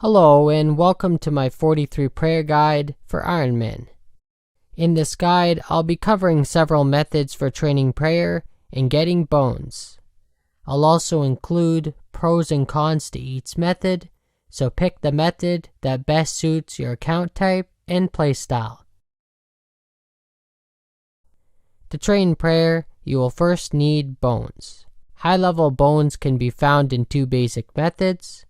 Hello and welcome to my 43 prayer guide for Ironman. In this guide, I'll be covering several methods for training prayer and getting bones. I'll also include pros and cons to each method, so pick the method that best suits your account type and playstyle. To train prayer, you will first need bones. High-level bones can be found in two basic methods: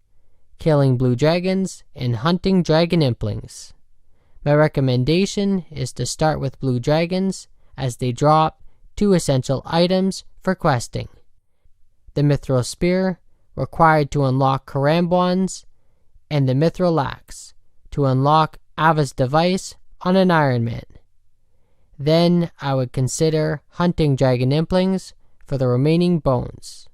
killing blue dragons and hunting dragon implings. My recommendation is to start with blue dragons, as they drop two essential items for questing: the mithril spear, required to unlock karambwans, and the mithril axe, to unlock Ava's device on an Ironman. Then I would consider hunting dragon implings for the remaining bones.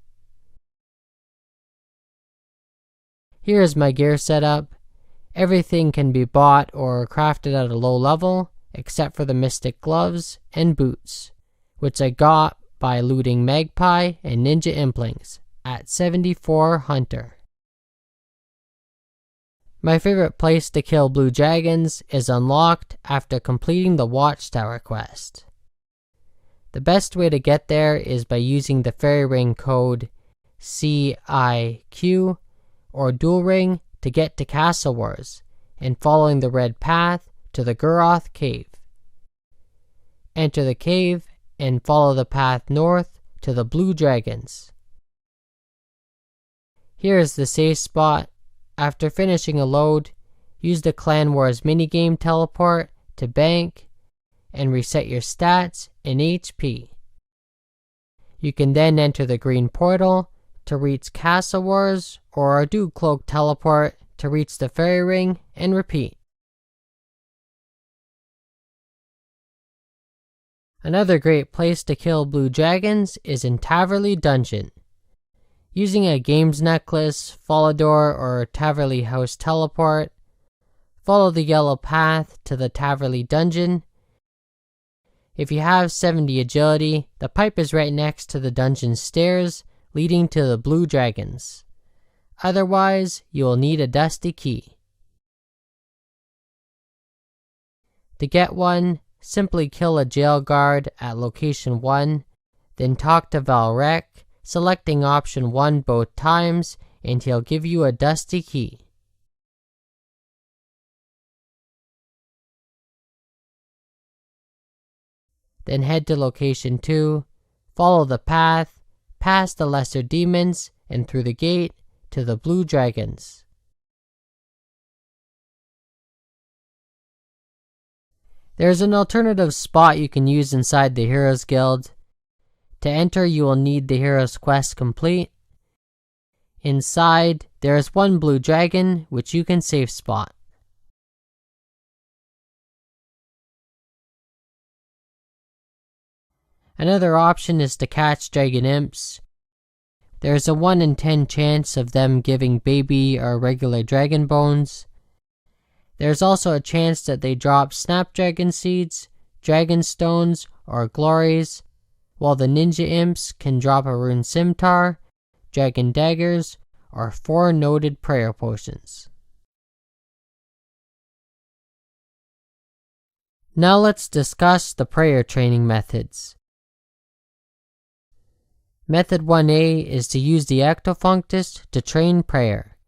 Here is my gear setup. Everything can be bought or crafted at a low level, except for the mystic gloves and boots, which I got by looting magpie and ninja implings at 74 hunter. My favorite place to kill blue dragons is unlocked after completing the watchtower quest. The best way to get there is by using the fairy ring code CIQ or dual ring to get to Castle Wars, and following the red path to the Gu'tanoth cave. Enter the cave and follow the path north to the blue dragons. Here is the safe spot. After finishing a load, use the Clan Wars minigame teleport to bank and reset your stats and HP. You can then enter the green portal to reach Castle Wars, or do cloak teleport to reach the fairy ring and repeat. Another great place to kill blue dragons is in Taverly dungeon. Using a games necklace, follow door, or Taverly house teleport, follow the yellow path to the Taverly dungeon. If you have 70 agility, the pipe is right next to the dungeon stairs leading to the blue dragons. Otherwise, you will need a dusty key. To get one, simply kill a jail guard at location 1, then talk to Valrek, selecting option 1 both times, and he'll give you a dusty key. Then head to location 2, follow the path, past the lesser demons, and through the gate to the blue dragons. There is an alternative spot you can use inside the Heroes Guild. To enter, you will need the Heroes Quest complete. Inside, there is one blue dragon which you can safe spot. Another option is to catch dragon imps. There is a 1 in 10 chance of them giving baby or regular dragon bones. There is also a chance that they drop snapdragon seeds, dragon stones, or glories, while the ninja imps can drop a rune scimitar, dragon daggers, or 4 noted prayer potions. Now let's discuss the prayer training methods. Method 1A is to use the Ectofuntus to train prayer.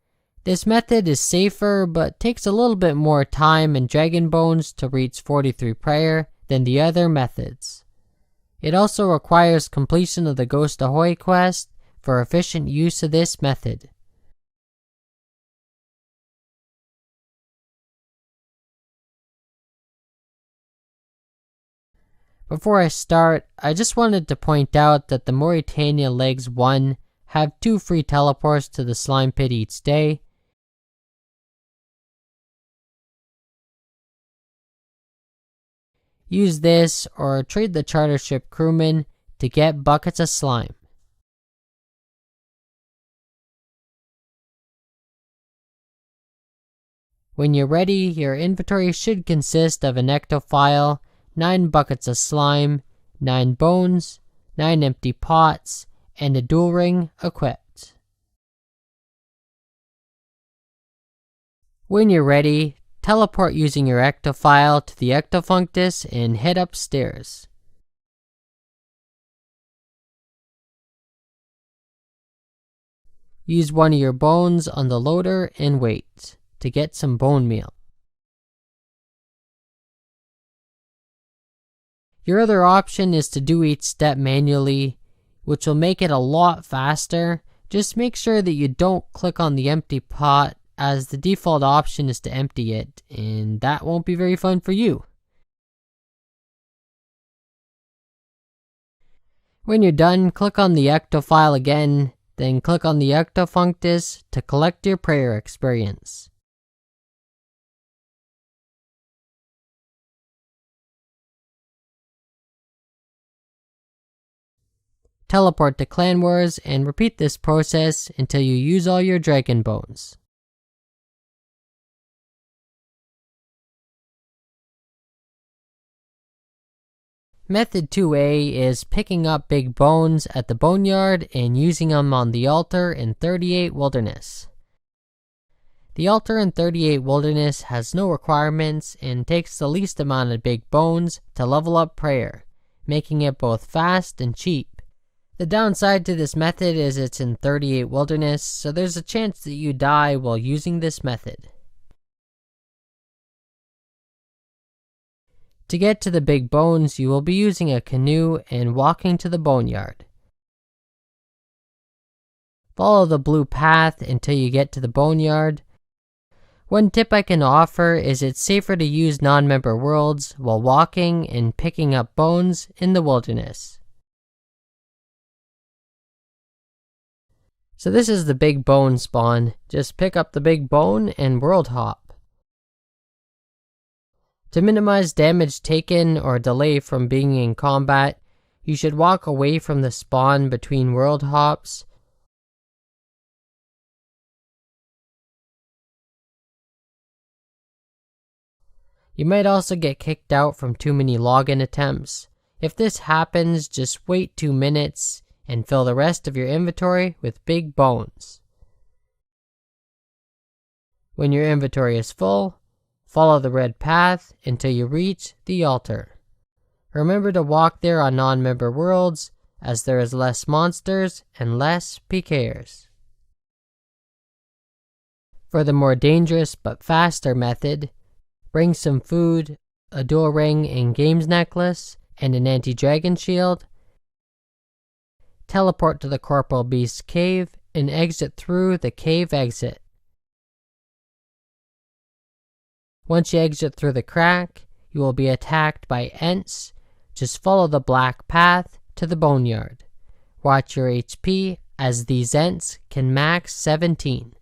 This method is safer but takes a little bit more time and dragon bones to reach 43 prayer than the other methods. It also requires completion of the Ghost Ahoy quest for efficient use of this method. Before I start, I just wanted to point out that the Mauritania Legs 1 have 2 free teleports to the slime pit each day. Use this or trade the charter ship crewman to get buckets of slime. When you're ready, your inventory should consist of an ectophile, 9 buckets of slime, 9 bones, 9 empty pots, and a dual ring equipped. When you're ready, teleport using your ectofile to the Ectofuntus and head upstairs. Use one of your bones on the loader and wait to get some bone meal. Your other option is to do each step manually, which will make it a lot faster. Just make sure that you don't click on the empty pot, as the default option is to empty it, and that won't be very fun for you. When you're done, click on the ectofile again, then click on the Ectofuntus to collect your prayer experience. Teleport to Clan Wars and repeat this process until you use all your dragon bones. Method 2A is picking up big bones at the boneyard and using them on the altar in 38 Wilderness. The altar in 38 Wilderness has no requirements and takes the least amount of big bones to level up prayer, making it both fast and cheap. The downside to this method is it's in 38 Wilderness, so there's a chance that you die while using this method. To get to the big bones, you will be using a canoe and walking to the boneyard. Follow the blue path until you get to the boneyard. One tip I can offer is it's safer to use non-member worlds while walking and picking up bones in the wilderness. So this is the big bone spawn. Just pick up the big bone and world hop. To minimize damage taken or delay from being in combat, you should walk away from the spawn between world hops. You might also get kicked out from too many login attempts. If this happens, just wait 2 minutes and fill the rest of your inventory with big bones. When your inventory is full, follow the red path until you reach the altar. Remember to walk there on non-member worlds, as there is less monsters and less PKers. For the more dangerous but faster method, bring some food, a dual ring and games necklace, and an anti-dragon shield. Teleport to the Corporal Beast cave and exit through the cave exit. Once you exit through the crack, you will be attacked by Ents. Just follow the black path to the boneyard. Watch your HP, as these Ents can max 17.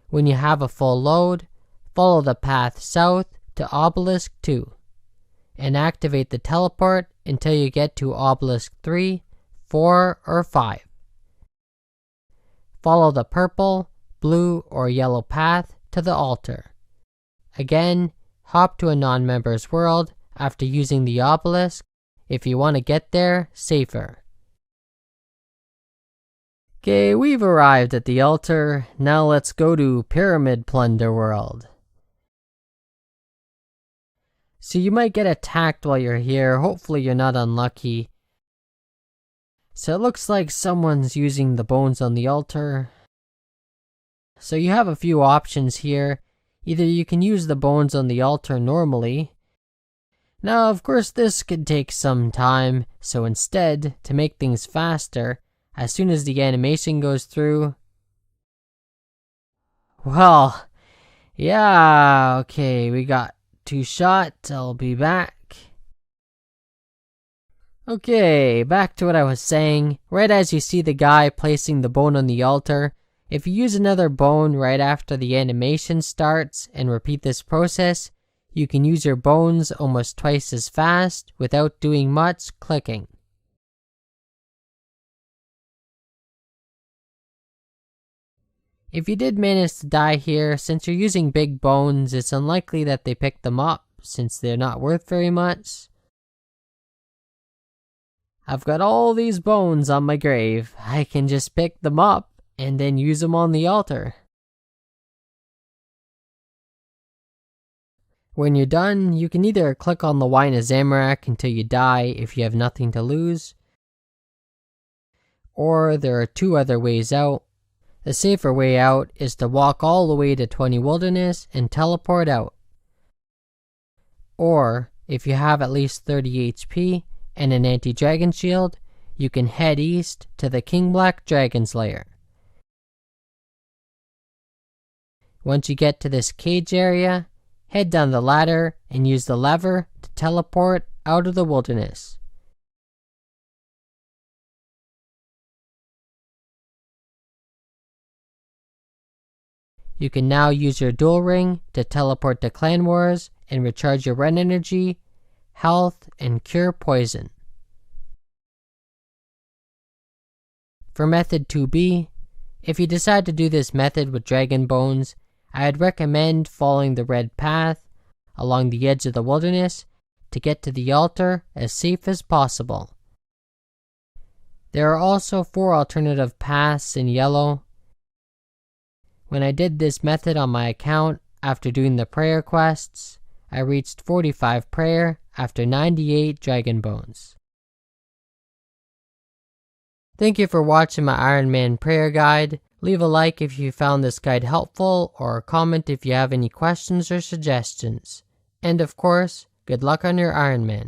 When you have a full load, follow the path south to Obelisk 2, and activate the teleport until you get to Obelisk 3, 4, or 5. Follow the purple, blue, or yellow path to the altar. Again, hop to a non-member's world after using the obelisk if you want to get there safer. Okay, we've arrived at the altar. Now let's go to Pyramid Plunder World. So you might get attacked while you're here. Hopefully you're not unlucky. So it looks like someone's using the bones on the altar. So you have a few options here. Either you can use the bones on the altar normally. Now, of course, this could take some time, so instead, to make things faster, as soon as the animation goes through... Well, yeah, okay, we got 2 shots. I'll be back. Okay, back to what I was saying. Right as you see the guy placing the bone on the altar, if you use another bone right after the animation starts and repeat this process, you can use your bones almost twice as fast without doing much clicking. If you did manage to die here, since you're using big bones, it's unlikely that they pick them up since they're not worth very much. I've got all these bones on my grave. I can just pick them up and then use them on the altar. When you're done, you can either click on the Wine of Zamorak until you die if you have nothing to lose, or there are two other ways out. The safer way out is to walk all the way to 20 Wilderness and teleport out. Or, if you have at least 30 HP and an anti-dragon shield, you can head east to the King Black Dragon's lair. Once you get to this cage area, head down the ladder and use the lever to teleport out of the wilderness. You can now use your dual ring to teleport to Clan Wars and recharge your run energy, health, and cure poison. For method 2B, if you decide to do this method with dragon bones, I'd recommend following the red path along the edge of the wilderness to get to the altar as safe as possible. There are also 4 alternative paths in yellow. When I did this method on my account after doing the prayer quests, I reached 45 prayer after 98 dragon bones. Thank you for watching my Ironman prayer guide. Leave a like if you found this guide helpful, or a comment if you have any questions or suggestions. And of course, good luck on your Ironman.